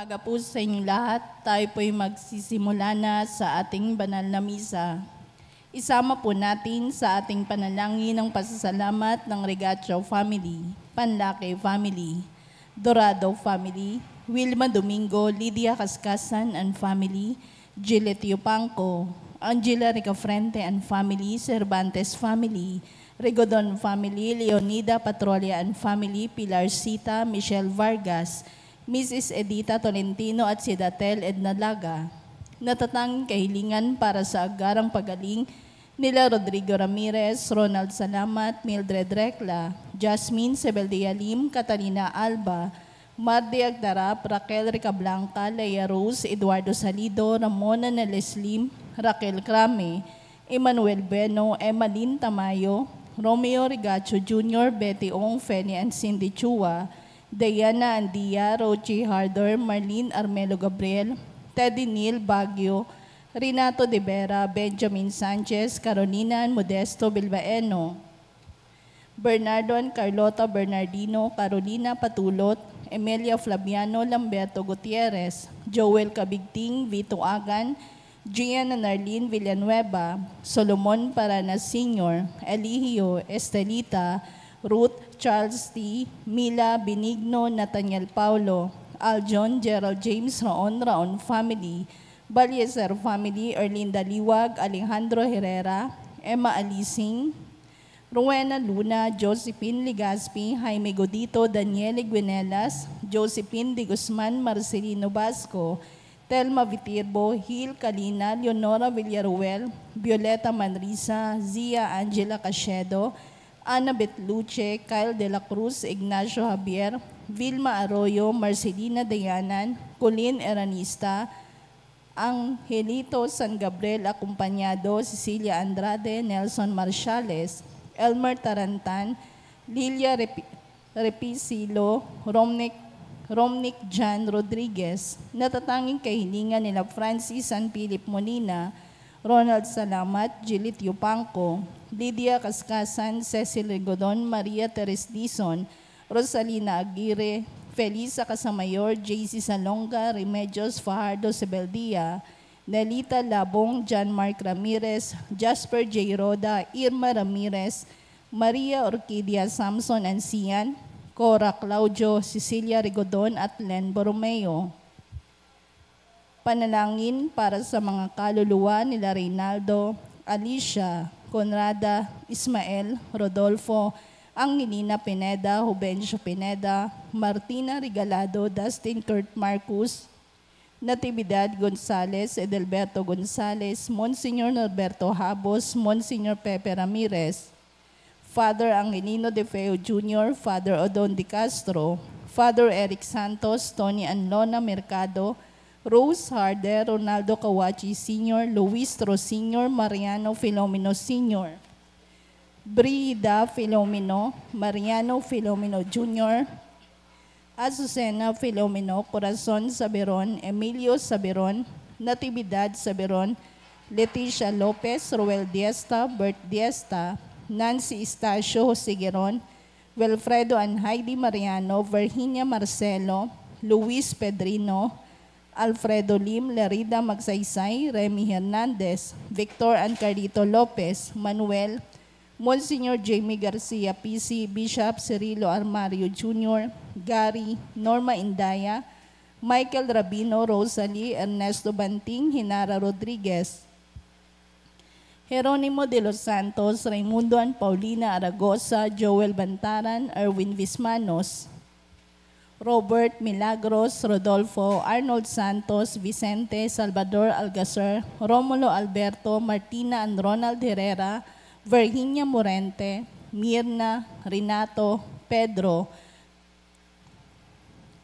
umaga po sa inyong lahat. Tayo po'y magsisimula na sa ating banal na misa. Isama po natin sa ating panalangin ng pasasalamat ng Regatio family, Panlaki family, Dorado family, Wilma Domingo, Lydia Cascasan and family, Gillet Yupanco, Angela Ricafrente and family, Cervantes family, Rigodon family, Leonida Patrolia and family, Pilar Sita, Michelle Vargas, Mrs. Edita Tolentino at si Datel Edna Laga. Natatanging kahilingan para sa agarang pagaling nila Rodrigo Ramirez, Ronald Salamat, Mildred Recla, Jasmine Sebeldia Lim, Catalina Alba, Mardi Agdarap, Raquel Ricablanca, Leia Rose, Eduardo Salido, Ramona Neles Lim, Raquel Crame, Emmanuel Beno, Emmaline Tamayo, Romeo Rigacho Jr., Betty Ong, Feni and Cindy Chua, Diana Andia, Rochi Harder, Marlene Armelo Gabriel, Teddy Neal Baguio, Renato De Vera, Benjamin Sanchez, Carolina Modesto Bilbaeno, Bernardo and Carlota Bernardino, Carolina Patulot, Emilia Flaviano, Lamberto Gutierrez, Joel Cabigting, Vito Agan, Gian Narlene Villanueva, Solomon Paranas Sr., Eligio Estelita, Ruth Charles T., Mila Benigno, Nathaniel Paulo, Aljon Gerald James Raon family, Balyeser family, Erlinda Liwag, Alejandro Herrera, Emma Alising, Rowena Luna, Josephine Ligaspi, Jaime Godito, Daniele Guinelas, Josephine de Guzman, Marcelino Basco, Telma Vitirbo, Hil Kalina, Leonora Villaruel, Violeta Manrisa, Zia Angela Cachedo, Annabeth Luce, Kyle De La Cruz, Ignacio Javier, Vilma Arroyo, Marcelina Dayanan, Colleen Eranista, Angelito San Gabriel Acompañado, Cecilia Andrade, Nelson Marciales, Elmer Tarantan, Lilia Repisilo, Romnick Jan Rodriguez. Natatanging kahilingan nila Francis San Philip Molina, Ronald Salamat, Gillit Yupanco, Lydia Cascasan, Cecil Rigodon, Maria Teres Dizon, Rosalina Aguirre, Felisa Casamayor, JC Salonga, Remedios Fajardo Sebeldia, Nelita Labong, John Mark Ramirez, Jasper J. Roda, Irma Ramirez, Maria Orquídea Samson Ancian, Cora Claudio, Cecilia Rigodon at Len Borromeo. Panalangin para sa mga kaluluwa nila Reynaldo, Alicia, Conrada, Ismael, Rodolfo, Angelina Pineda, Jubencio Pineda, Martina Regalado, Dustin Kurt Marcus, Natividad Gonzales, Edelberto Gonzales, Monsignor Norberto Habos, Monsignor Pepe Ramirez, Father Angelino De Feo Jr., Father Odon De Castro, Father Eric Santos, Tony Anlona Mercado, Rose Harder, Ronaldo Kawachi Sr., Luis Tro Sr., Mariano Filomeno Sr., Brida Filomeno, Mariano Filomeno Jr., Azucena Filomeno, Corazon Saberon, Emilio Saberon, Natividad Saberon, Leticia Lopez, Roel Diesta, Bert Diesta, Nancy Estacio Sigueron, Wilfredo and Heidi Mariano, Virginia Marcelo, Luis Pedrino, Alfredo Lim, Larida Magsaysay, Remy Hernandez, Victor and Carlito Lopez, Manuel, Monsignor Jamie Garcia PC, Bishop Cirilo Armario Jr., Gary, Norma Indaya, Michael Rabino, Rosalie, Ernesto Banting, Hinara Rodriguez, Jeronimo de los Santos, Raimundo and Paulina Aragosa, Joel Bantaran, Erwin Vismanos, Robert Milagros, Rodolfo, Arnold Santos, Vicente, Salvador Algacer, Romulo Alberto, Martina and Ronald Herrera, Virginia Morente, Mirna, Renato, Pedro,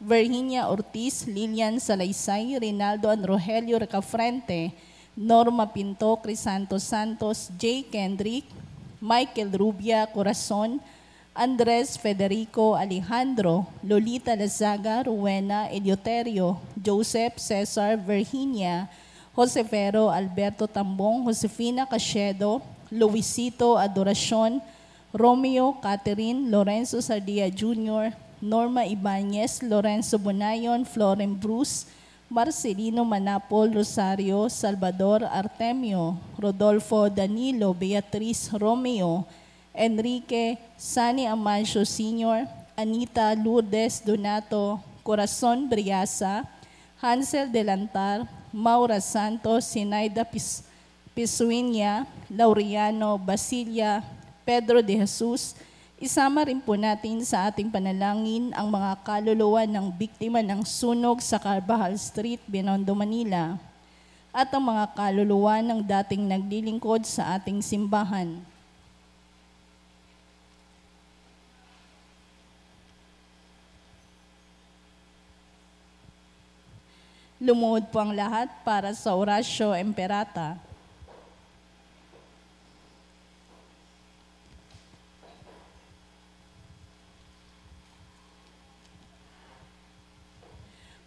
Virginia Ortiz, Lilian Salaysay, Rinaldo and Rogelio Recafrente, Norma Pinto, Crisanto Santos, Jay Kendrick, Michael Rubia, Corazon, Andres Federico Alejandro, Lolita Lazaga, Rowena Eleuterio, Joseph Cesar Virginia, Josefero Alberto Tambong, Josefina Cachedo, Luisito Adoracion, Romeo Catherine, Lorenzo Sardia Jr., Norma Ibanez, Lorenzo Bonayon, Floren Bruce, Marcelino Manapol, Rosario, Salvador Artemio, Rodolfo Danilo, Beatriz Romeo, Enrique Sani Amancio Sr., Anita Lourdes Donato, Corazon Briasa, Hansel Delantar, Maura Santos, Sinaida Pisuinya, Laureano Basilia, Pedro de Jesus. Isama rin po natin sa ating panalangin ang mga kaluluwa ng biktima ng sunog sa Carvajal Street, Binondo, Manila, at ang mga kaluluwa ng dating naglilingkod sa ating simbahan. Lumuhod po ang lahat para sa Orasyo Imperata.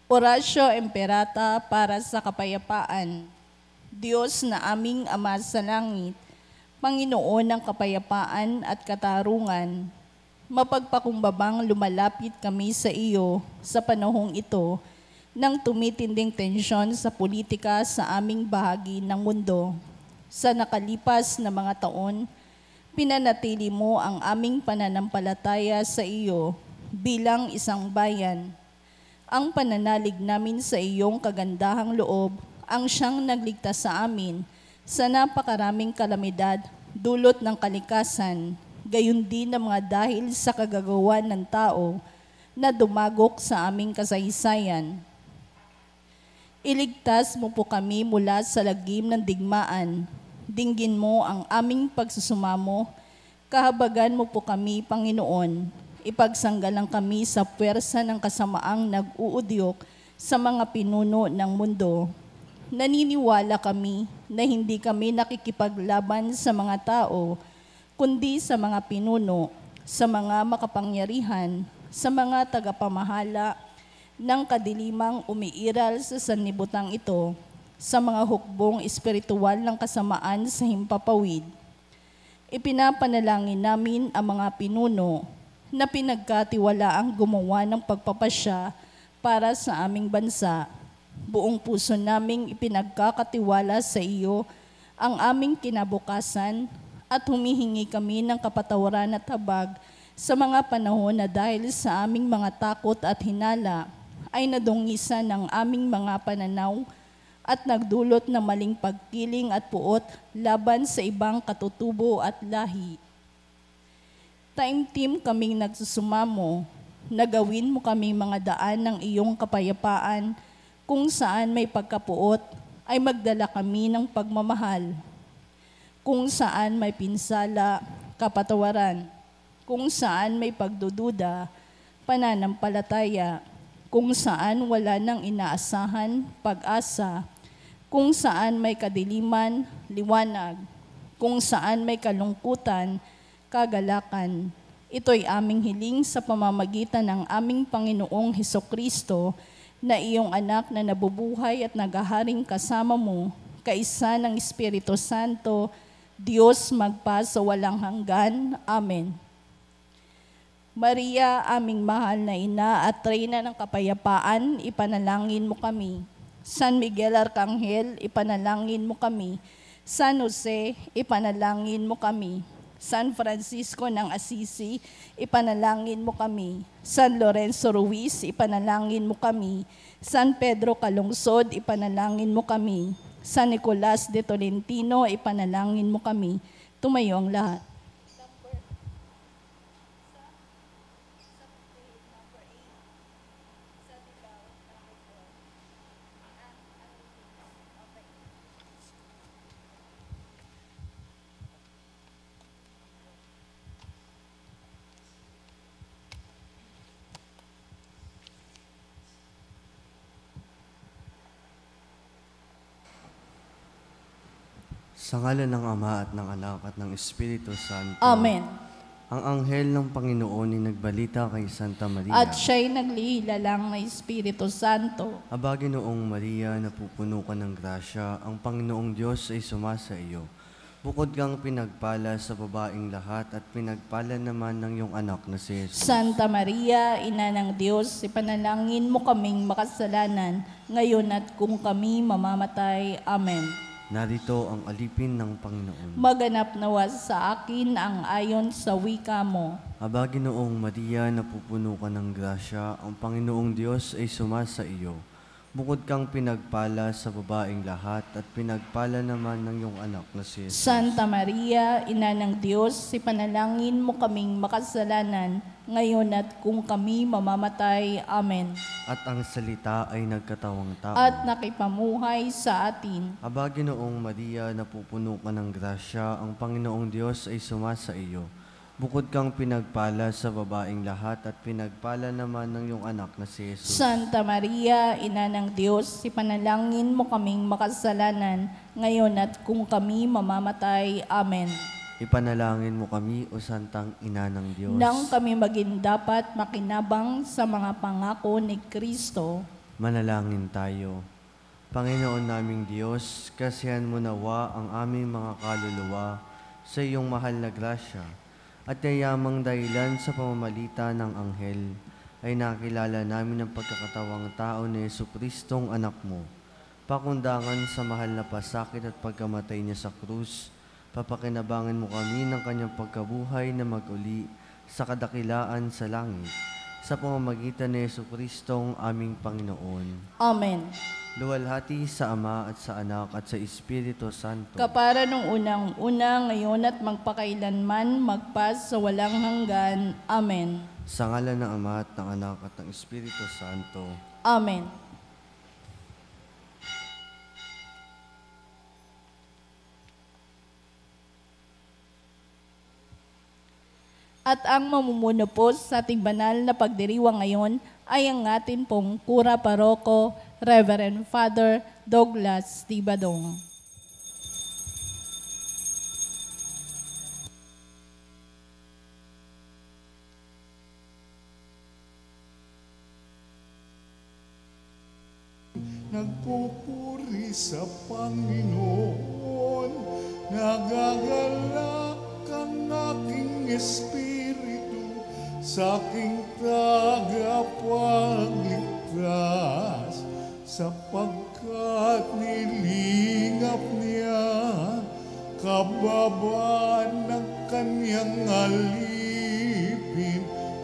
Orasyo Imperata para sa kapayapaan. Diyos na aming Ama sa langit, Panginoon ng kapayapaan at katarungan, mapagpakumbabang lumalapit kami sa iyo sa panahong ito ng tumitinding tensyon sa politika sa aming bahagi ng mundo. Sa nakalipas na mga taon, pinanatili mo ang aming pananampalataya sa iyo bilang isang bayan. Ang pananalig namin sa iyong kagandahang loob ang siyang nagligtas sa amin sa napakaraming kalamidad dulot ng kalikasan, gayon din na mga dahil sa kagagawan ng tao na dumagok sa aming kasaysayan. Iligtas mo po kami mula sa lagim ng digmaan. Dinggin mo ang aming pagsusumamo. Kahabagan mo po kami, Panginoon. Ipagsanggalang kami sa puwersa ng kasamaang nag-uudyok sa mga pinuno ng mundo. Naniniwala kami na hindi kami nakikipaglaban sa mga tao, kundi sa mga pinuno, sa mga makapangyarihan, sa mga tagapamahala ng kadilimang umiiral sa sanlibutan ito, sa mga hukbong espiritual ng kasamaan sa himpapawid. Ipinapanalangin namin ang mga pinuno na pinagkatiwalaang gumawa ng pagpapasya para sa aming bansa. Buong puso naming ipinagkakatiwala sa iyo ang aming kinabukasan at humihingi kami ng kapatawaran at habag sa mga panahon na dahil sa aming mga takot at hinala ay nadungisan ng aming mga pananaw at nagdulot ng maling pagkiling at puot laban sa ibang katutubo at lahi. Taimtim kaming nagsusumamo, nagawin mo kami mga daan ng iyong kapayapaan, kung saan may pagkapuot ay magdala kami ng pagmamahal, kung saan may pinsala, kapatawaran, kung saan may pagdududa, pananampalataya, kung saan wala nang inaasahan, pag-asa, kung saan may kadiliman, liwanag, kung saan may kalungkutan, kagalakan. Ito'y aming hiling sa pamamagitan ng aming Panginoong Hesukristo na iyong anak na nabubuhay at naghaharing kasama mo, kaisa ng Espiritu Santo, Diyos magpa sa walang hanggan. Amen. Maria, aming mahal na ina at reyna ng kapayapaan, ipanalangin mo kami. San Miguel Arcangel, ipanalangin mo kami. San Jose, ipanalangin mo kami. San Francisco ng Assisi, ipanalangin mo kami. San Lorenzo Ruiz, ipanalangin mo kami. San Pedro Calungsod, ipanalangin mo kami. San Nicolas de Tolentino, ipanalangin mo kami. Tumayo ang lahat. Sa ngalan ng Ama at ng Anak at ng Espiritu Santo. Amen. Ang anghel ng Panginoon ay nagbalita kay Santa Maria. At siya'y naglihilalang na Espiritu Santo. Aba, Ginoong Maria, napupuno ka ng grasya, ang Panginoong Diyos ay sumasa iyo. Bukod kang pinagpala sa babaing lahat at pinagpala naman ng iyong anak na si Jesus. Santa Maria, Ina ng Diyos, ipanalangin mo kaming makasalanan, ngayon at kung kami mamamatay. Amen. Narito ang alipin ng Panginoon. Maganap nawa sa akin ang ayon sa wika mo. Aba, Ginoong Maria, napupuno ka ng grasya, ang Panginoong Diyos ay sumasa iyo. Bukod kang pinagpala sa babaing lahat at pinagpala naman ng iyong anak na si Jesus. Santa Maria, Ina ng Diyos, ipanalangin mo kaming makasalanan, ngayon at kung kami mamamatay. Amen. At ang salita ay nagkatawang tao. At nakipamuhay sa atin. Aba, Ginoong Maria, napupuno ka ng grasya, ang Panginoong Diyos ay sumasa iyo. Bukod kang pinagpala sa babaing lahat at pinagpala naman ng iyong anak na si Jesus. Santa Maria, Ina ng Diyos, ipanalangin mo kaming makasalanan, ngayon at kung kami mamamatay. Amen. Ipanalangin mo kami, O Santang Ina ng Diyos. Nang kami maging dapat makinabang sa mga pangako ni Kristo. Manalangin tayo. Panginoon naming Diyos, kasihan mo nawa ang aming mga kaluluwa sa iyong mahal na grasya, at yayamang dahilan sa pamamagitan ng anghel ay nakilala namin ang pagkakatawang tao ni Jesucristong anak mo. Pakundangan sa mahal na pasakit at pagkamatay niya sa krus, papakinabangan mo kami ng kanyang pagkabuhay na maguli sa kadakilaan sa langit, sa pamamagitan ni Jesucristong aming Panginoon. Amen. Luwalhati sa Ama at sa Anak at sa Espiritu Santo. Kapara nung unang-una, ngayon at magpakailanman, magpas sa walang hanggan. Amen. Sa ngalan ng Ama at ng Anak at ng Espiritu Santo. Amen. At ang mamumuno po sa ating banal na pagdiriwang ngayon ay ang atin pong Kura Paroko, Reverend Father Douglas Tibadong. Nagpupuri sa Panginoon, nagagalak ang aking espiritu sa aking tagapagligtas, sapagkat nilingap niya kababaan ng kanyang alipin.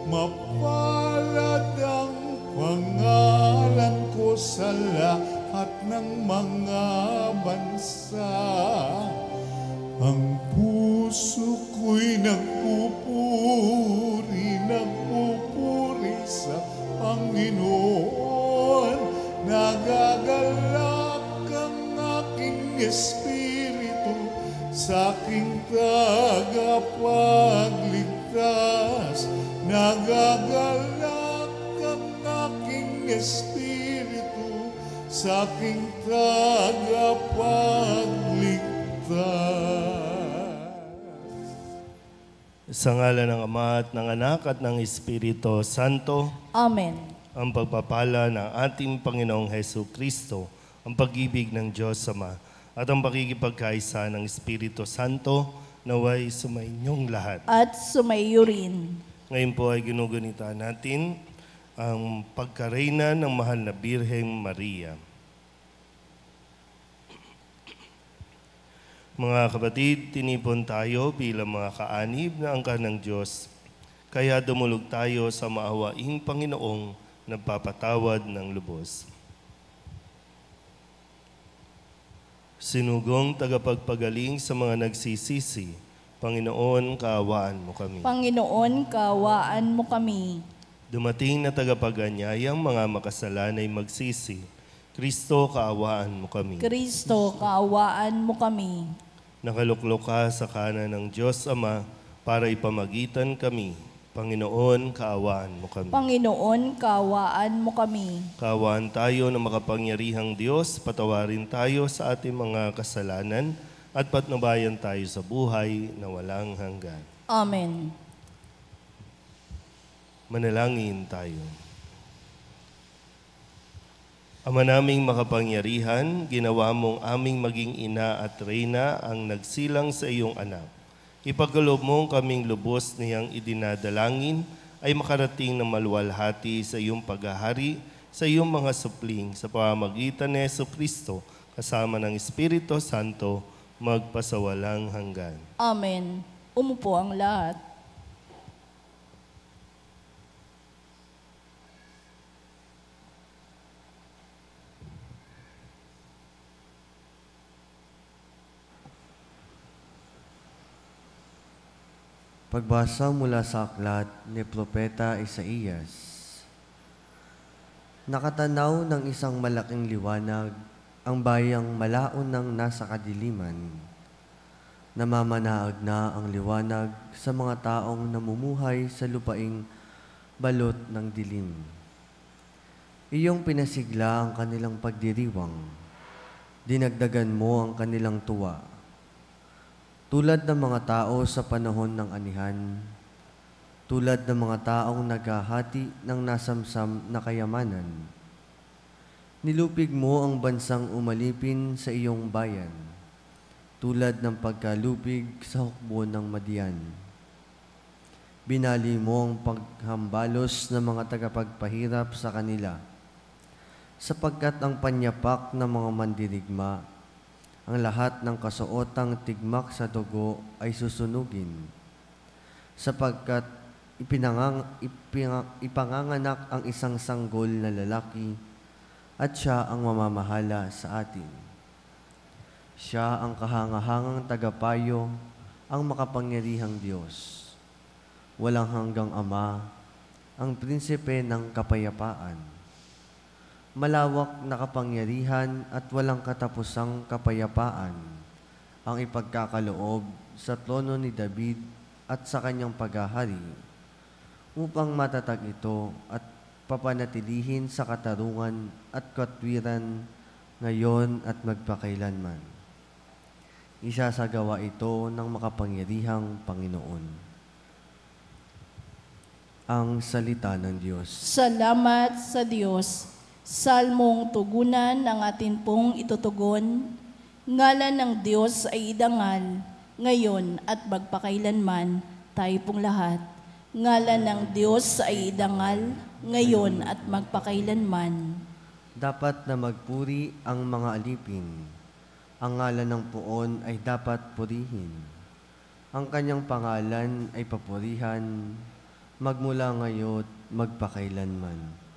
Mapalad ang pangalan ko sa lahat ng mga bansa. Ang puso ko'y nagpupuri sa Panginoon. Nagagalak ang aking espiritu sa aking tagapagligtas. Nagagalak ang aking espiritu sa aking tagapagligtas. Sa ngalan ng Ama at ng Anak at ng Espiritu Santo. Amen. Ang pagpapala ng ating Panginoong Hesus Kristo, ang pag-ibig ng Diyos Ama, at ang pakikipagkaisa ng Espiritu Santo naway sumainyong lahat. At sumaiyo rin. Ngayon po ay ginugunita natin ang pagkareyna ng mahal na Birheng Maria. Mga kapatid, tinipon tayo bilang mga kaanib na angkan ng Diyos, kaya dumulog tayo sa maawaing Panginoong nagpapatawad ng lubos. Sinugong tagapagpagaling sa mga nagsisisi, Panginoon, kaawaan mo kami. Panginoon, kaawaan mo kami. Dumating na tagapaganyayang mga makasalanay magsisi, Kristo, kaawaan mo kami. Kristo, kaawaan mo kami. Nakaluklok ka sa kanan ng Diyos Ama para ipamagitan kami. Panginoon, kaawaan mo kami. Panginoon, kaawaan mo kami. Kaawaan tayo ng makapangyarihang Diyos, patawarin tayo sa ating mga kasalanan at patnubayan tayo sa buhay na walang hanggan. Amen. Manalangin tayo. Ama naming makapangyarihan, ginawa mong aming maging ina at reyna ang nagsilang sa iyong anak. Ipagkaloob mong kaming lubos niyang idinadalangin ay makarating ng maluwalhati sa iyong paghahari, sa iyong mga supling, sa pamamagitan ni Jesucristo, kasama ng Espiritu Santo, magpasawalang hanggan. Amen. Umupo ang lahat. Pagbasa mula sa aklat ni Propeta Isaías. Nakatanaw ng isang malaking liwanag ang bayang malaon ng nasa kadiliman. Namamanaag na ang liwanag sa mga taong namumuhay sa lupaing balot ng dilim. Iyong pinasigla ang kanilang pagdiriwang. Dinagdagan mo ang kanilang tuwa. Tulad ng mga tao sa panahon ng anihan, tulad ng mga taong naghahati ng nasamsam na kayamanan. Nilupig mo ang bansang umalipin sa iyong bayan, tulad ng pagkalupig sa hukbo ng Madian. Binali mo ang paghambalos ng mga tagapagpahirap sa kanila, sapagkat ang panyapak ng mga mandirigma, ang lahat ng kasuotang tigmak sa dugo ay susunugin, sapagkat ipanganganak ang isang sanggol na lalaki at siya ang mamamahala sa atin. Siya ang kahangahangang tagapayo, ang makapangyarihang Diyos. Walang hanggang Ama, ang prinsipe ng kapayapaan. Malawak na kapangyarihan at walang katapusang kapayapaan ang ipagkakaloob sa trono ni David at sa kanyang paghahari, upang matatag ito at papanatilihin sa katarungan at katwiran ngayon at magpakailanman. Isasagawa ito ng makapangyarihang Panginoon. Ang salita ng Diyos. Salamat sa Diyos. Salmong tugunan ng atin pong itutugon. Ngalan ng Diyos ay idangal, ngayon at magpakailanman, tayo pong lahat. Ngalan ng Diyos ay idangal, ngayon at magpakailanman. Dapat na magpuri ang mga alipin. Ang ngalan ng Poon ay dapat purihin. Ang kanyang pangalan ay papurihan, magmula ngayon magpakailanman.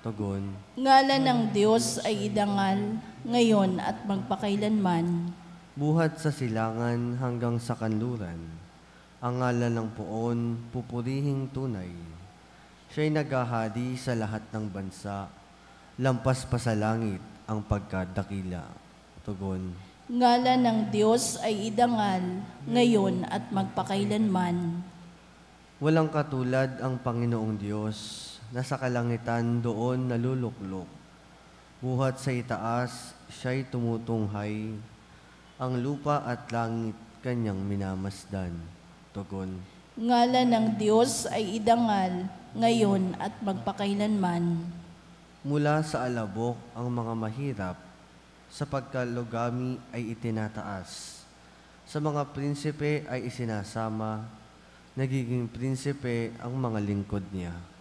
Tugon. Ngalan ng Diyos ay idangal, ngayon at magpakailanman. Buhat sa silangan hanggang sa kanluran, ang ngalan ng Poon pupurihing tunay. Siya'y naghahari sa lahat ng bansa, lampas pa sa langit ang pagkadakila. Tugon. Ngalan ng Diyos ay idangal, ngayon at magpakailanman. Walang katulad ang Panginoong Diyos, na sa kalangitan doon naluluklok. Buhat sa itaas, siya'y tumutunghay, ang lupa at langit kanyang minamasdan. Tugon. Ngalan ng Diyos ay idangal, ngayon at magpakailanman. Mula sa alabok ang mga mahirap, sa pagkalugami ay itinataas. Sa mga prinsipe ay isinasama, nagiging prinsipe ang mga lingkod niya.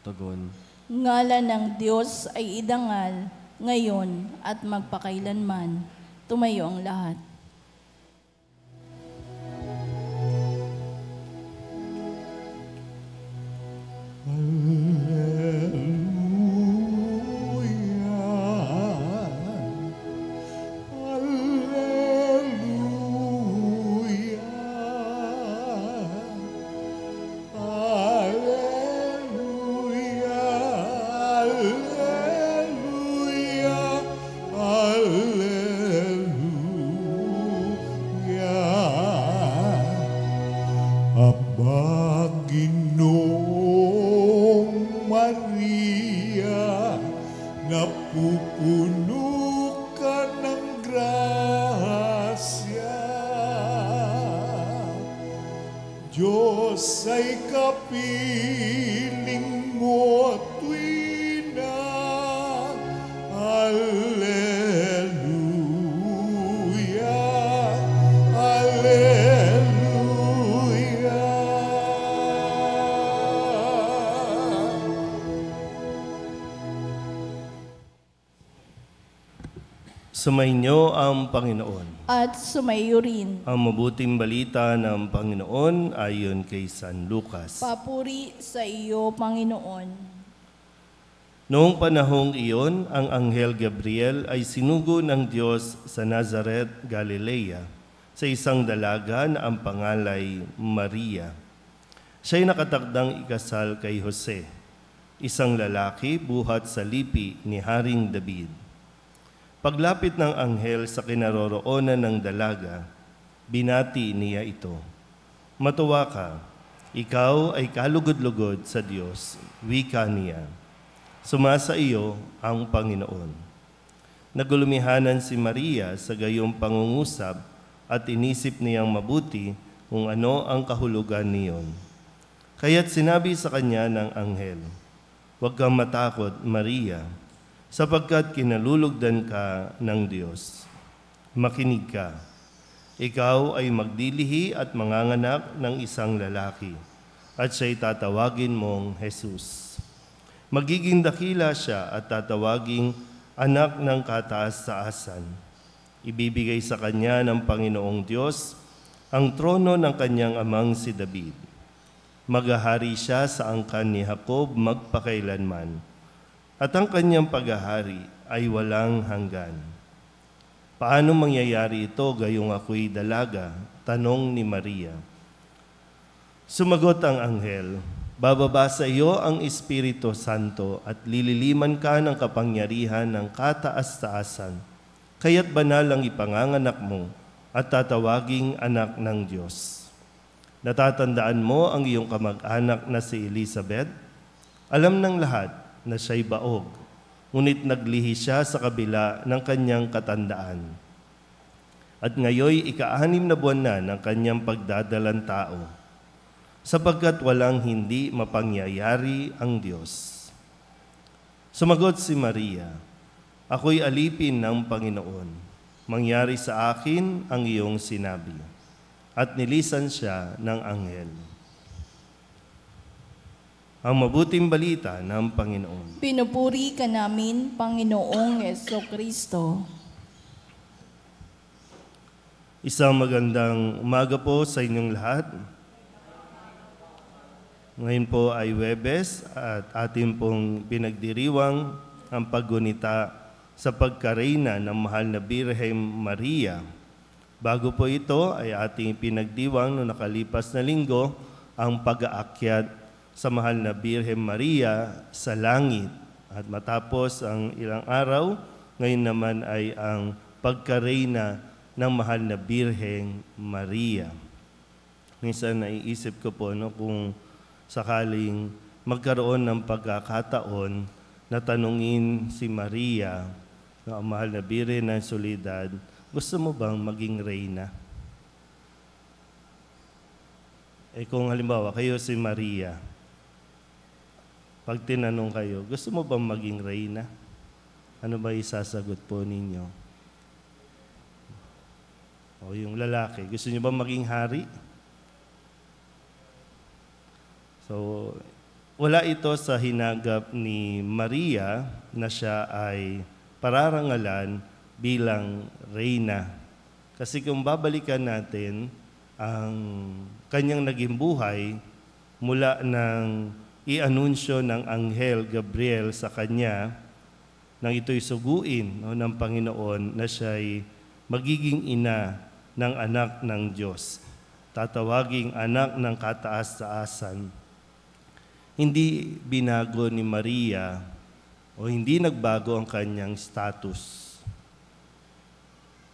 Tugon. Ngalan ng Diyos ay idangal, ngayon at magpakailanman. Tumayo ang lahat. Napupuno ka ng grasya, Diyos ay kapiling mo tuwina Sumainyo ang Panginoon. At sumayo rin. Ang mabuting balita ng Panginoon ayon kay San Lucas. Papuri sa iyo, Panginoon. Noong panahong iyon, ang Anghel Gabriel ay sinugo ng Diyos sa Nazaret, Galilea, sa isang dalaga na ang pangalay Maria. Siya'y nakatakdang ikasal kay Jose, isang lalaki buhat sa lipi ni Haring David. Paglapit ng anghel sa kinaroroonan ng dalaga, binati niya ito. Matuwa ka, ikaw ay kalugod-lugod sa Diyos, wika niya. Sumasa iyo ang Panginoon. Nagulumihanan si Maria sa gayong pangungusap at inisip niyang mabuti kung ano ang kahulugan niyon. Kaya't sinabi sa kanya ng anghel, "Huwag kang matakot, Maria, sapagkat kinalulugdan ka ng Diyos. Makinig ka. Ikaw ay magdilihi at manganganak ng isang lalaki, at siya'y tatawagin mong Jesus. Magiging dakila siya at tatawaging anak ng kataas-taasan. Ibibigay sa kanya ng Panginoong Diyos ang trono ng kanyang amang si David. Maghahari siya sa angkan ni Jacob magpakailanman, at ang kanyang paghahari ay walang hanggan." "Paano mangyayari ito gayong ako'y dalaga?" tanong ni Maria. Sumagot ang anghel, "Bababa sa iyo ang Espiritu Santo at lililiman ka ng kapangyarihan ng kataas-taasan. Kaya't banal ang ipanganganak mo at tatawaging anak ng Diyos. Natatandaan mo ang iyong kamag-anak na si Elizabeth? Alam ng lahat na siya'y baog, ngunit naglihi siya sa kabila ng kanyang katandaan. At ngayoy 6 na buwan na ng kanyang pagdadalang tao, sapagkat walang hindi mapangyayari ang Diyos." Sumagot si Maria, "Ako'y alipin ng Panginoon. Mangyari sa akin ang iyong sinabi." At nilisan siya ng anghel. Ang mabuting balita ng Panginoon. Pinupuri ka namin, Panginoong Jesucristo. Isang magandang umaga po sa inyong lahat. Ngayon po ay Huwebes at ating pong pinagdiriwang ang paggunita sa pagkareyna ng mahal na Birheng Maria. Bago po ito ay ating pinagdiwang noong nakalipas na linggo ang pag-aakyat sa mahal na Birheng Maria sa langit. At matapos ang ilang araw, ngayon naman ay ang pagkareyna ng mahal na Birheng Maria. Minsan naiisip ko po kung sakaling magkaroon ng pagkakataon na tanungin si Maria, ang mahal na Birhen ng Soledad, gusto mo bang maging reyna? Kung halimbawa kayo si Maria, pag tinanong kayo, gusto mo bang maging reyna? Ano ba isasagot po ninyo? O yung lalaki, gusto niyo bang maging hari? So, wala ito sa hinagap ni Maria na siya ay pararangalan bilang reyna. Kasi kung babalikan natin ang kanyang naging buhay mula ng i-anunsyo ng Anghel Gabriel sa kanya nang ito'y suguin ng Panginoon na siya'y magiging ina ng anak ng Diyos, tatawaging anak ng kataas-taasan. Hindi binago ni Maria o hindi nagbago ang kanyang status.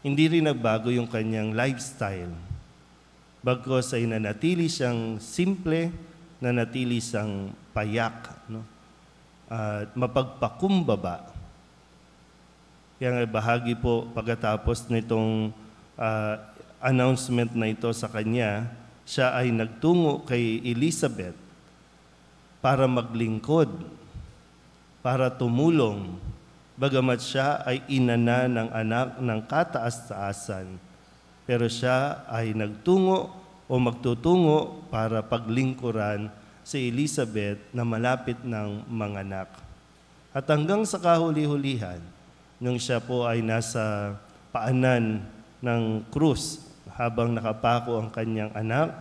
Hindi rin nagbago yung kanyang lifestyle. Bagkus ay nanatili siyang simple, nanatili siyang payak, at mapagpakumbaba. Kaya nga bahagi po pagkatapos nitong announcement na ito sa kanya, siya ay nagtungo kay Elizabeth para maglingkod, para tumulong, bagamat siya ay ina na ng anak ng kataas-taasan. Pero siya ay nagtungo o magtutungo para paglingkuran si Elizabeth na malapit ng manganak. At hanggang sa kahuli-hulihan, nung siya po ay nasa paanan ng krus habang nakapako ang kanyang anak,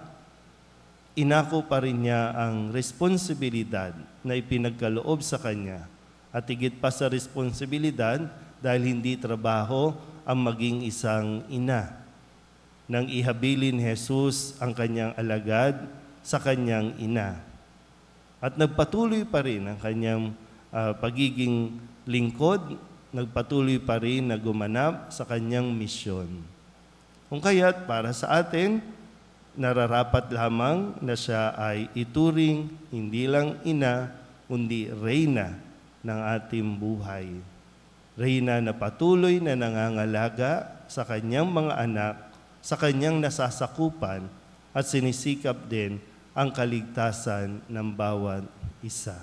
inako pa rin niya ang responsibilidad na ipinagkaloob sa kanya. At higit pa sa responsibilidad, dahil hindi trabaho ang maging isang ina, nang ihabilin ni Jesus ang kanyang alagad sa kanyang ina. At nagpatuloy pa rin ang kanyang pagiging lingkod, nagpatuloy pa rin na gumanap sa kanyang misyon. Kung kaya't para sa atin, nararapat lamang na siya ay ituring hindi lang ina, kundi reyna ng ating buhay. Reyna na patuloy na nangangalaga sa kanyang mga anak, sa kanyang nasasakupan, at sinisikap din ang kaligtasan ng bawat isa.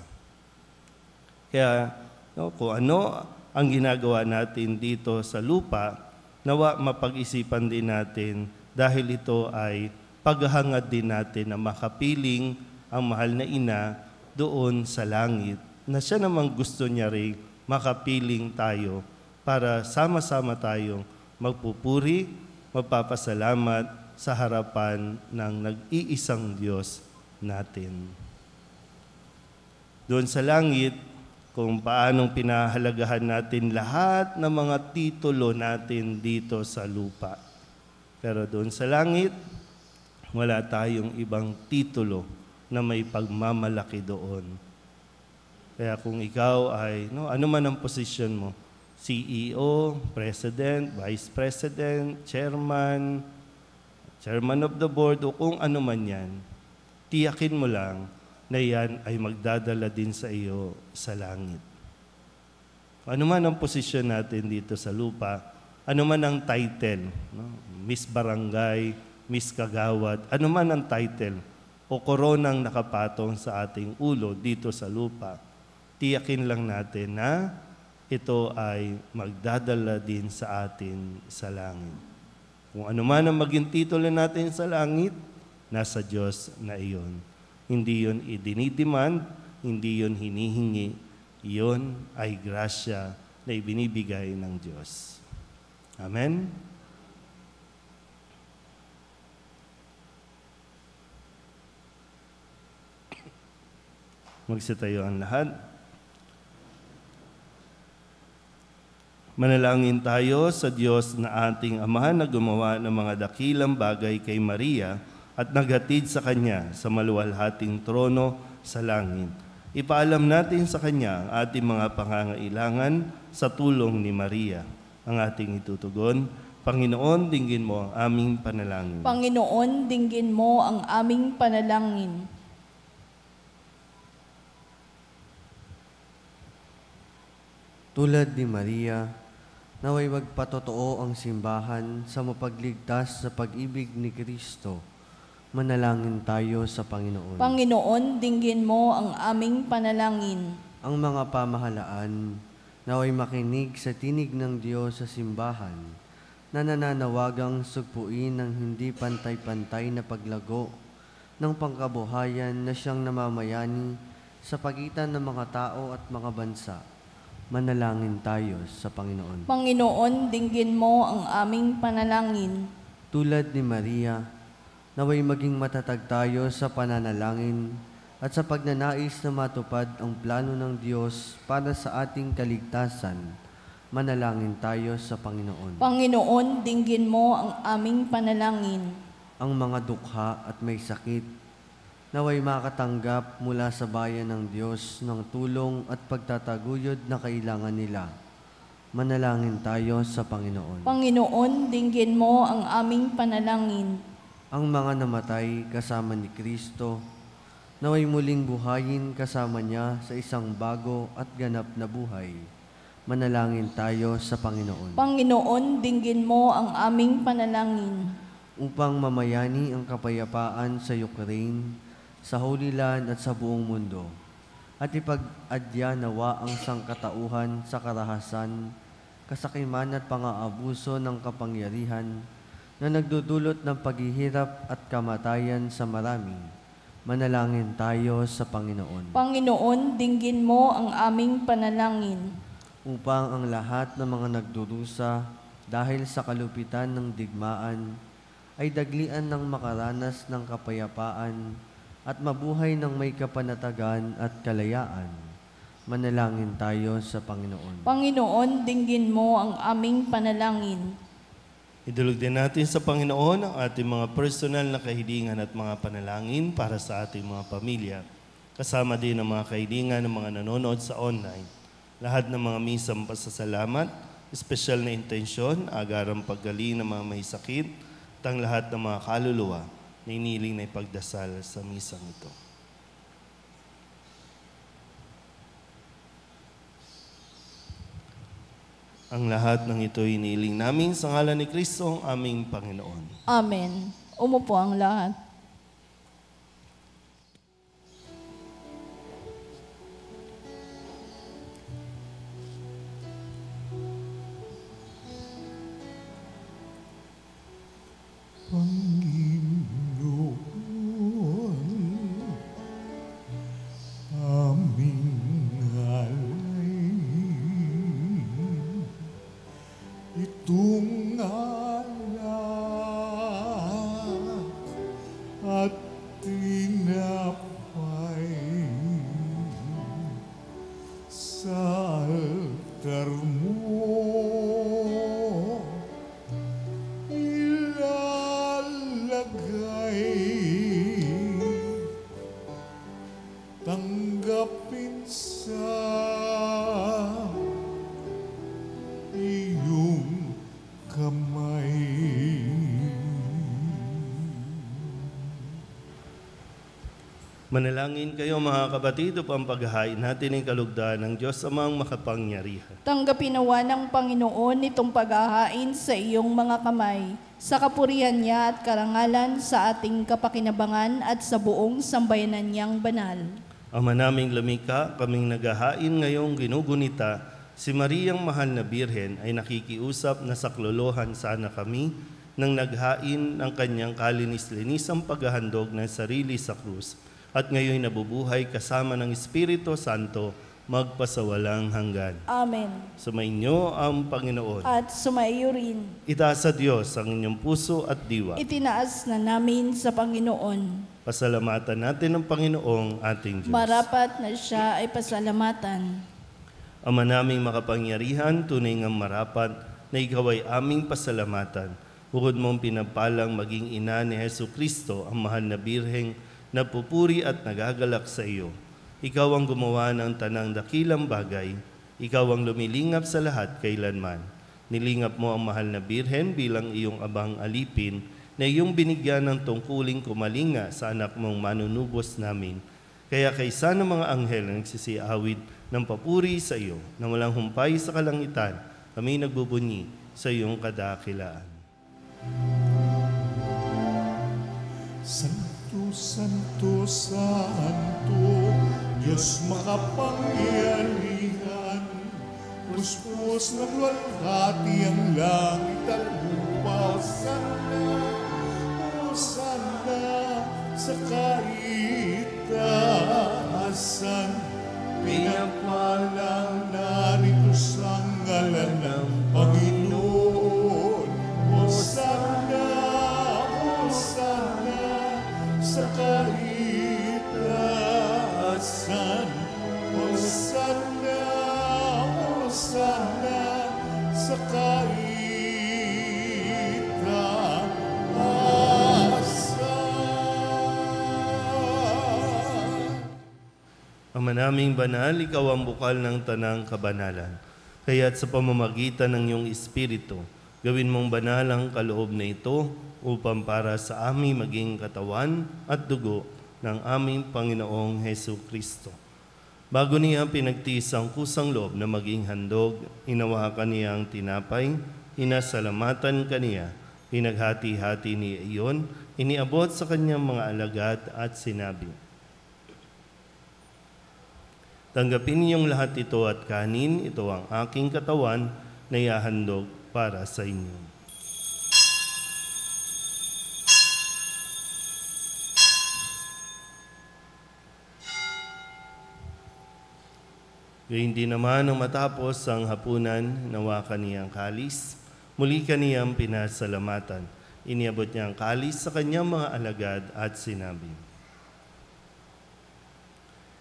Kaya kung ano ang ginagawa natin dito sa lupa, nawa mapag-isipan din natin dahil ito ay paghahangad din natin na makapiling ang mahal na ina doon sa langit, na siya namang gusto niya rin makapiling tayo para sama-sama tayong magpupuri, magpapasalamat sa harapan ng nag-iisang Diyos natin. Doon sa langit, kung paanong pinahalagahan natin lahat ng mga titulo natin dito sa lupa. Pero doon sa langit, wala tayong ibang titulo na may pagmamalaki doon. Kaya kung ikaw ay, ano man ang posisyon mo, CEO, President, Vice President, Chairman of the Board, o kung ano man yan, tiyakin mo lang na yan ay magdadala din sa iyo sa langit. Ano man ang posisyon natin dito sa lupa, ano man ang title, Miss Barangay, Miss Kagawad, ano man ang title o koronang nakapatong sa ating ulo dito sa lupa, tiyakin lang natin na ito ay magdadala din sa atin sa langit. Kung ano man ang maging titulo natin sa langit, nasa Diyos na iyon. Hindi yun idinidemand, hindi yun hinihingi, yun ay grasya na ibinibigay ng Diyos. Amen? Magsitayo ang lahat. Manalangin tayo sa Diyos na ating Ama na gumawa ng mga dakilang bagay kay Maria at naghatid sa Kanya sa maluwalhating trono sa langit. Ipaalam natin sa Kanya ang ating mga pangangailangan sa tulong ni Maria. Ang ating itutugon, Panginoon, dinggin mo ang aming panalangin. Panginoon, dinggin mo ang aming panalangin. Tulad ni Maria, naway magpatotoo ang simbahan sa mapagligtas sa pag-ibig ni Kristo. Manalangin tayo sa Panginoon. Panginoon, dinggin mo ang aming panalangin. Ang mga pamahalaan, naway makinig sa tinig ng Diyos sa simbahan, na nananawagang sugpuin ng hindi pantay-pantay na paglago ng pangkabuhayan na siyang namamayani sa pagitan ng mga tao at mga bansa. Manalangin tayo sa Panginoon. Panginoon, dinggin mo ang aming panalangin. Tulad ni Maria, naway maging matatag tayo sa pananalangin at sa pagnanais na matupad ang plano ng Diyos para sa ating kaligtasan. Manalangin tayo sa Panginoon. Panginoon, dinggin mo ang aming panalangin. Ang mga dukha at may sakit, naway makatanggap mula sa bayan ng Diyos ng tulong at pagtataguyod na kailangan nila. Manalangin tayo sa Panginoon. Panginoon, dinggin mo ang aming panalangin. Ang mga namatay kasama ni Kristo, naway muling buhayin kasama niya sa isang bago at ganap na buhay. Manalangin tayo sa Panginoon. Panginoon, dinggin mo ang aming panalangin. Upang mamayani ang kapayapaan sa Ukraine, sa Holy Land at sa buong mundo, at ipag-adya nawa ang sangkatauhan sa karahasan, kasakiman at pang-aabuso ng kapangyarihan na nagdudulot ng paghihirap at kamatayan sa marami. Manalangin tayo sa Panginoon. Panginoon, dinggin mo ang aming panalangin. upang ang lahat ng mga nagdurusa dahil sa kalupitan ng digmaan ay daglian ng makaranas ng kapayapaan at mabuhay ng may kapanatagan at kalayaan. Manalangin tayo sa Panginoon. Panginoon, dinggin mo ang aming panalangin. Idulog din natin sa Panginoon ang ating mga personal na kahilingan at mga panalangin para sa ating mga pamilya. Kasama din ang mga kahilingan ng mga nanonood sa online. Lahat ng mga misang pasasalamat, espesyal na intensyon, agarang paggaling ng mga may sakit, at ang lahat ng mga kaluluwa na iniling na ipagdasal sa misang ito. Ang lahat ng ito iniling namin sa ngalan ni Kristo, ang aming Panginoon. Amen. Umupo ang lahat. Panginoon, aming alay, itong alak at tinapay sa altar mo. Tanggapin sa iyong kamay. Manalangin kayo mga kapatid upang paghahain natin ang kalugdan ng Diyos amang makapangyarihan. Tanggapin nawa ng Panginoon itong paghahain sa iyong mga kamay, sa kapurihan niya at karangalan sa ating kapakinabangan at sa buong sambayanan niyang banal. Ama naming lumikha, kaming naghahain ngayong ginugunita, si Mariang Mahal na Birhen ay nakikiusap na saklolohan sana kami nang naghain ng kanyang kalinis-linisang paghahandog ng sarili sa krus at ngayon nabubuhay kasama ng Espiritu Santo magpasawalang hanggan. Amen. Sumainyo ang Panginoon. At sumaiyo rin. Itaas sa Diyos ang inyong puso at diwa. Itinaas na namin sa Panginoon. Pasalamatan natin ang Panginoong ating Diyos. Marapat na siya ay pasalamatan. Ama naming makapangyarihan, tunay ngang marapat na ikaw ay aming pasalamatan. Bukod mong pinapalang maging ina ni Hesu Kristo, ang mahal na birheng napupuri at nagagalak sa iyo. Ikaw ang gumawa ng tanang dakilang bagay. Ikaw ang lumilingap sa lahat kailanman. Nilingap mo ang mahal na birhen bilang iyong abang alipin na iyong binigyan ng tungkuling kumalinga sa anak mong manunubos namin. Kaya kaysa ng mga anghel na nagsisiawid ng papuri sa iyo na walang humpay sa kalangitan, kami nagbubunyi sa iyong kadakilaan. Santo, Santo, Santo, Diyos makapangyarihan, puspos ng luwalhati ang langit at lupa. Hosanna sa kaitaasan, pinapalang narito sa ngalan ng Panginoon. Hosanna, Hosanna sa kaitaasan. Hosanna, Hosanna sa kaitaasan. Ama naming banal, ikaw ang bukal ng tanang kabanalan. Kaya't sa pamamagitan ng iyong Espiritu, gawin mong banal ang kaloob na ito upang para sa aming maging katawan at dugo ng aming Panginoong Hesu Kristo. Bago niya pinagtiis ang kusang loob na maging handog, hinawakan niya ang tinapay, inasalamatan kaniya, pinaghati-hati niya iyon, iniabot sa kanyang mga alagad at sinabi, tanggapin niyong lahat ito at kanin, ito ang aking katawan na ihahandog para sa inyo. Gayun din naman nang matapos ang hapunan, nawa kaniyang kalis, muli kaniyang pinasalamatan. Iniabot niya ang kalis sa kanyang mga alagad at sinabi,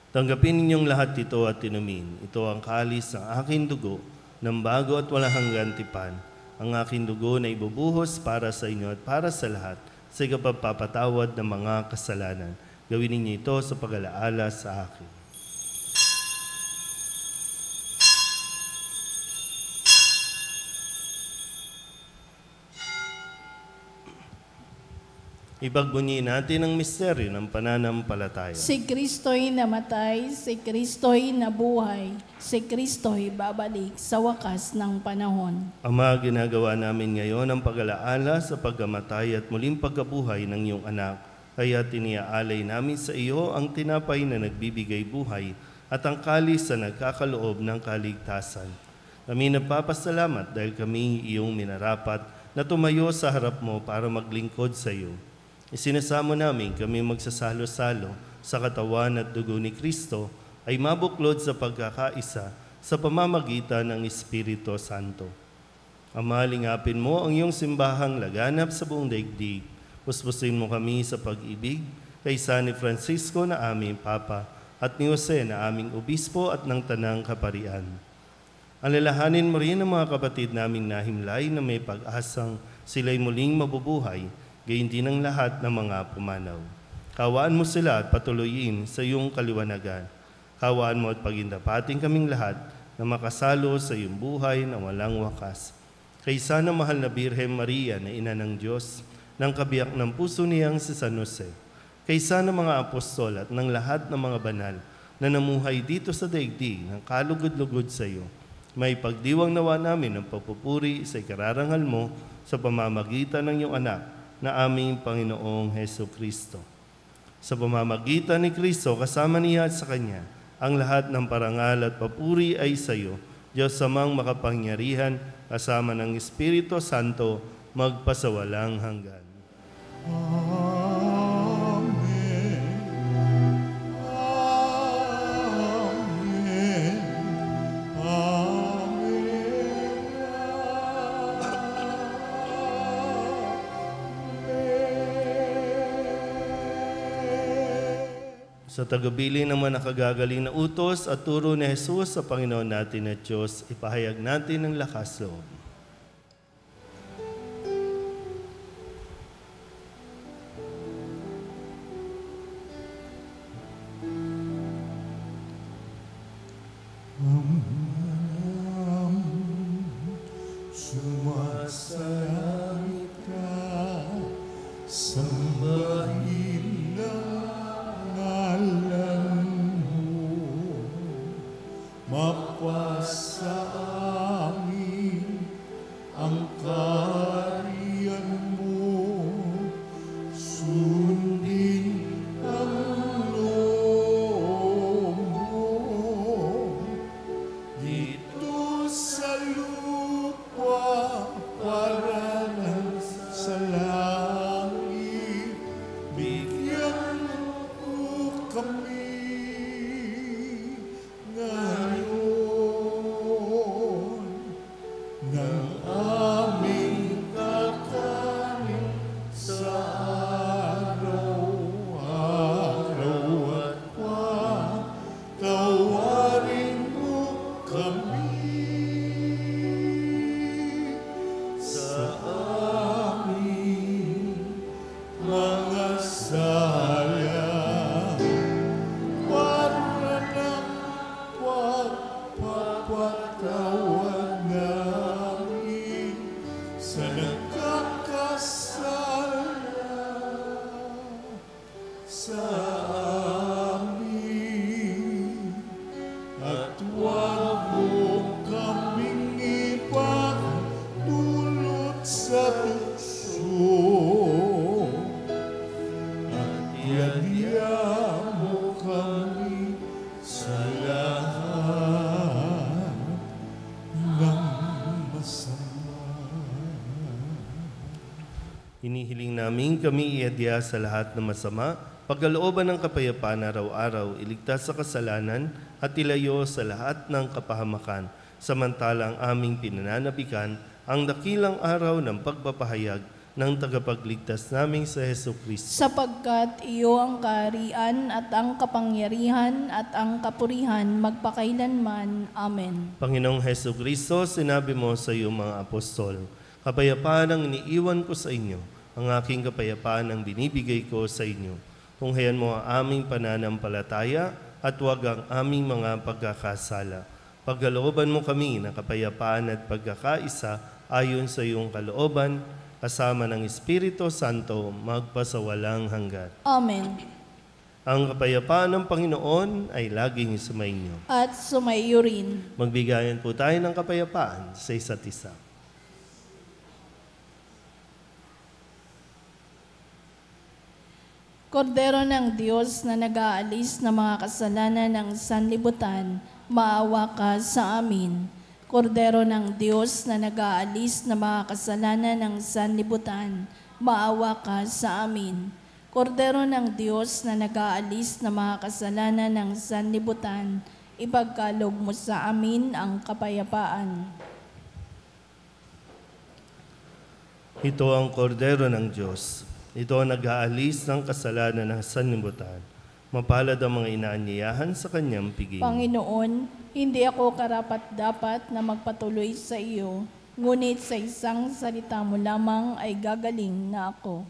"Tanggapin ninyong lahat ito at inumin. Ito ang kalis ng aking dugo, ng bago at walang hanggan tipan. Ang aking dugo na ibubuhos para sa inyo at para sa lahat sa ikapagpapatawad ng mga kasalanan. Gawin ninyo ito sa pag-alaala sa akin." Ipagbunyi natin ang misteryo ng pananampalataya. Si Kristo'y namatay, si Kristo'y nabuhay, si Kristo'y babalik sa wakas ng panahon. Ama, ginagawa namin ngayon ang pag-alaala sa pagkamatay at muling pagkabuhay ng iyong anak. Kaya tiniaalay namin sa iyo ang tinapay na nagbibigay buhay at ang kalis na nagkakaloob ng kaligtasan. Kami nagpapasalamat dahil kami iyong minarapat na tumayo sa harap mo para maglingkod sa iyo. Isinasamo namin kami magsasalo-salo sa katawan at dugo ni Kristo ay mabuklod sa pagkakaisa sa pamamagitan ng Espiritu Santo. Ama, lingapin mo ang iyong simbahang laganap sa buong daigdig. Puspusin mo kami sa pag-ibig kay San Francisco na aming Papa at ni Jose na aming Obispo at ng Tanang Kaparian. Alalahanin mo rin ang mga kapatid naming nahimlay na may pag-asang sila'y muling mabubuhay, gayon din ang lahat ng mga pumanaw. Kawaan mo sila at patuloyin sa iyong kaliwanagan. Kawaan mo at pagindapating kaming lahat na makasalo sa iyong buhay na walang wakas. Kay sana mahal na Birhen Maria na ina ng Diyos, ng kabiyak ng puso niyang si San Jose. Kay sana mga apostol at ng lahat ng mga banal na namuhay dito sa daigdig ng kalugod-lugod sa iyo. May pagdiwang nawa namin ng papupuri sa ikararangal mo sa pamamagitan ng iyong anak na aming Panginoong Heso Kristo. Sa pamamagitan ni Kristo, kasama niya at sa Kanya, ang lahat ng parangal at papuri ay sa iyo, Diyos Amang makapangyarihan, kasama ng Espiritu Santo, magpasawalang hanggan. Amen. Amen. Sa tagabili naman nakagagaling na utos at turo ni Jesus sa Panginoon natin at Diyos, ipahayag natin ang lakas loob. Sumasalangit ka, sambahin ang ngalan mo, mapasa amin ang kaharian mo, sundin ang loob mo, dito sa lupa para sa langit, bigyan mo kami ngayon ng aming kakanin sa araw-araw at patawarin mo kami sa aming mga sala para ng pagpapatawad namin sa nagkakasala sa amin, at huwag mo kaming ipagdulot sa tukso, at iadya mo kami sa lahat ng masama. Hinihiling namin kami iadya sa lahat ng masama pagkalooban ng kapayapaan araw-araw, iligtas sa kasalanan at ilayo sa lahat ng kapahamakan, samantalang aming pinananabikan ang dakilang araw ng pagpapahayag ng tagapagligtas naming sa Hesus Kristo. Sapagkat iyo ang kaharian at ang kapangyarihan at ang kapurihan magpakailanman. Amen. Panginoong Hesus Kristo, sinabi mo sa iyong mga apostol, kapayapaan ang iniiwan ko sa inyo, ang aking kapayapaan ang binibigay ko sa inyo. Tunghayan mo ang aming pananampalataya at huwag ang aming mga pagkakasala. Pagkalooban mo kami ng kapayapaan at pagkakaisa ayon sa iyong kalooban, kasama ng Espiritu Santo, magpasawalang hanggan. Amen. Ang kapayapaan ng Panginoon ay laging sumainyo. At sumaiyo rin. Magbigayan po tayo ng kapayapaan sa isa't isa. Kordero ng Diyos na nag-aalis ng mga kasalanan ng sanlibutan, maawa ka sa amin. Kordero ng Diyos na nag-aalis ng mga kasalanan ng sanlibutan, maawa ka sa amin. Kordero ng Diyos na nag-aalis ng mga kasalanan ng sanlibutan, ipagkaloob mo sa amin ang kapayapaan. Ito ang kordero ng Diyos. Ito ang nag-aalis ng kasalanan ng sanlibutan. Mapalad ang mga inaanyayahan sa kanyang piging. Panginoon, hindi ako karapat-dapat na magpatuloy sa iyo, ngunit sa isang salita mo lamang ay gagaling na ako.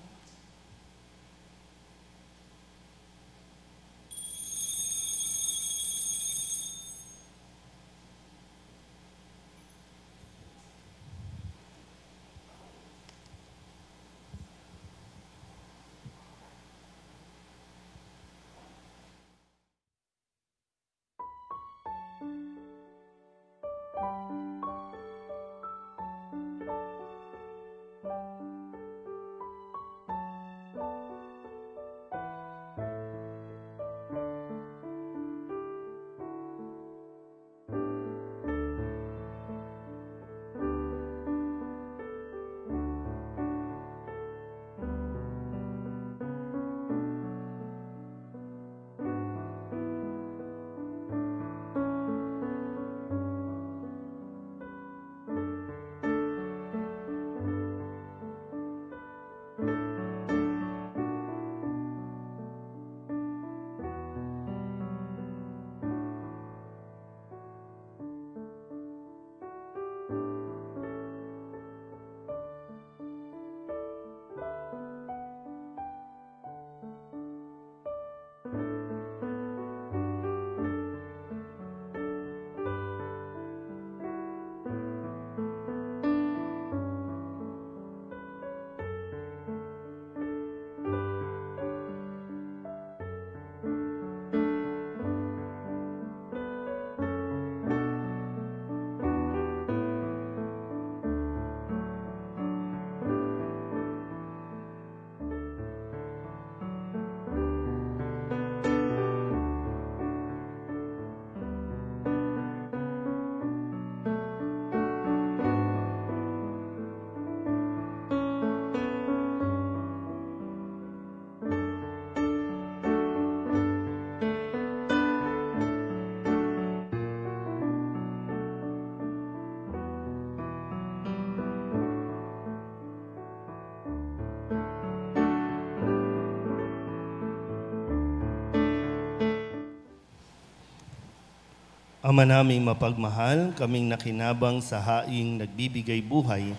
Ama naming mapagmahal, kaming nakinabang sa haing nagbibigay buhay,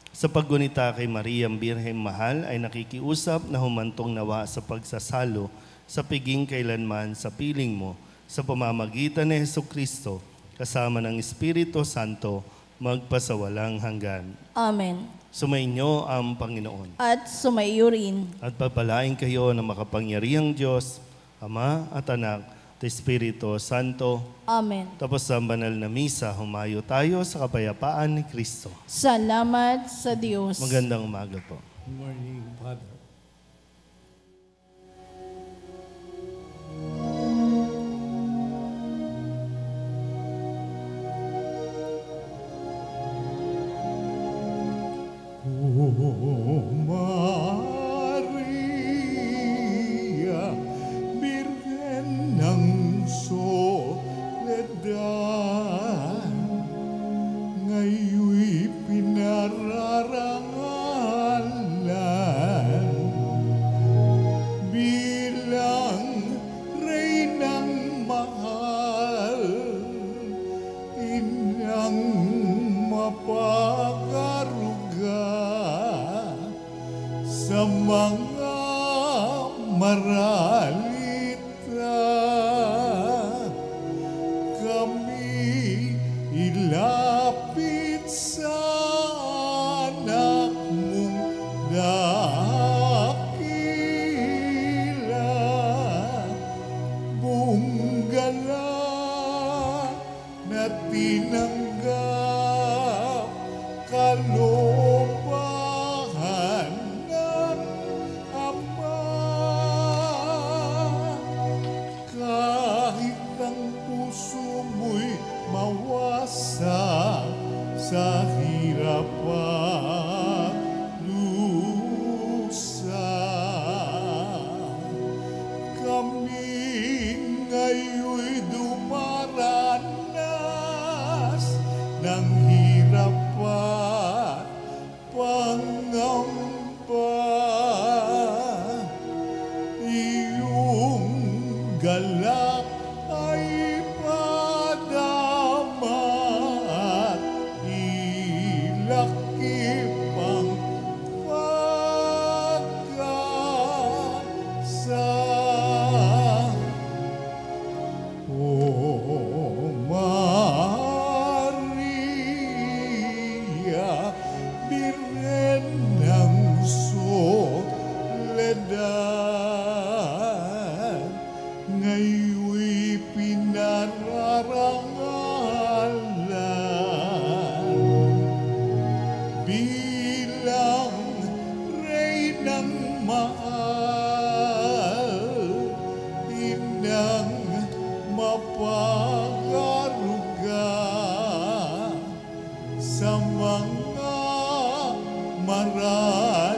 sa paggunita kay Mariang Birhen Mahal ay nakikiusap na humantong nawa sa pagsasalo sa piging kailanman sa piling mo sa pamamagitan ni Hesukristo kasama ng Espiritu Santo magpasawalang hanggan. Amen. Sumainyo ang Panginoon. At sumaiyo rin. At pagpalain kayo ng makapangyarihang Diyos, Ama at Anak, at Espiritu Santo. Amen. Tapos sa banal na misa, humayo tayo sa kapayapaan ni Kristo. Salamat sa Diyos. Magandang umaga po. Good morning, Father. Oh, Maria, pag-aruga sa mga maralita. Kami ilapit sa anak mong dakila. Buong gala na tinanggap kalooban ng Ama. Kahit ang puso mo'y mawasa sa hirap at lusa, kami ngayon'y dumaranas ng hirap at pangamba. Iyong galak ay padama at ilakip ang pag-asa. O Maria, Birhen ng soledad, ngayon'y pinararangalan bilang Reynang mahal, inang mapag-aruga sa mga maral.